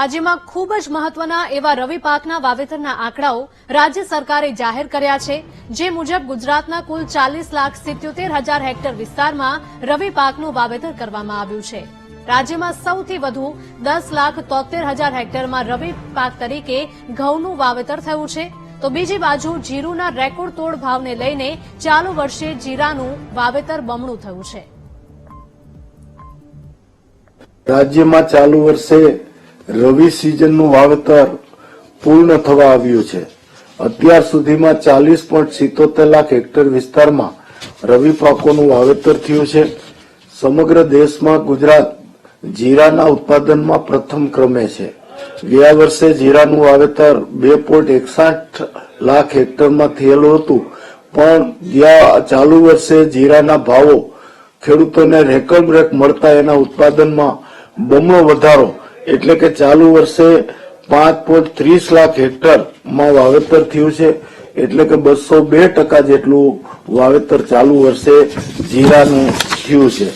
રાજ્યમાં ખૂબ જ મહત્વના એવા રવિ પાકના વાવેતરના આંકડાઓ રાજ્ય સરકારે જાહેર કર્યા છે, જે મુજબ ગુજરાતના કુલ 40,77,000 હેક્ટર વિસ્તારમાં રવિ પાકનું વાવેતર કરવામાં આવ્યું છે। રાજ્યમાં સૌથી વધુ 10,73,000 હેક્ટરમાં રવિ પાક તરીકે ઘઉંનું વાવેતર થયું છે, તો બીજી બાજુ જીરુના રેકોર્ડ તોડ ભાવને લઈને ચાલુ વર્ષે જીરાનું વાવેતર બમણું થયું છે। રાજ્યમાં ચાલુ વર્ષે રવિ સિઝનનું વાવેતર પૂર્ણ થવા આવ્યું છે। અત્યાર સુધીમાં 40.77 લાખ હેક્ટર વિસ્તારમાં રવિ પાકોનું વાવેતર થયું છે। સમગ્ર દેશમાં ગુજરાત જીરાના ઉત્પાદનમાં પ્રથમ ક્રમે છે। ગયા વર્ષે જીરાનું વાવેતર 2.61 લાખ હેક્ટરમાં થયેલું હતું, પણ ચાલુ વર્ષે જીરાના ભાવો ખેડૂતોને રેકોર્ડ બ્રેક મળતા એના ઉત્પાદનમાં બમણો વધારો એટલે કે ચાલુ વર્ષે 5.30 લાખ હેક્ટરમાં વાવેતર થયું છે, એટલે કે 202% જેટલું વાવેતર ચાલુ વર્ષે જીરાનું થયું છે।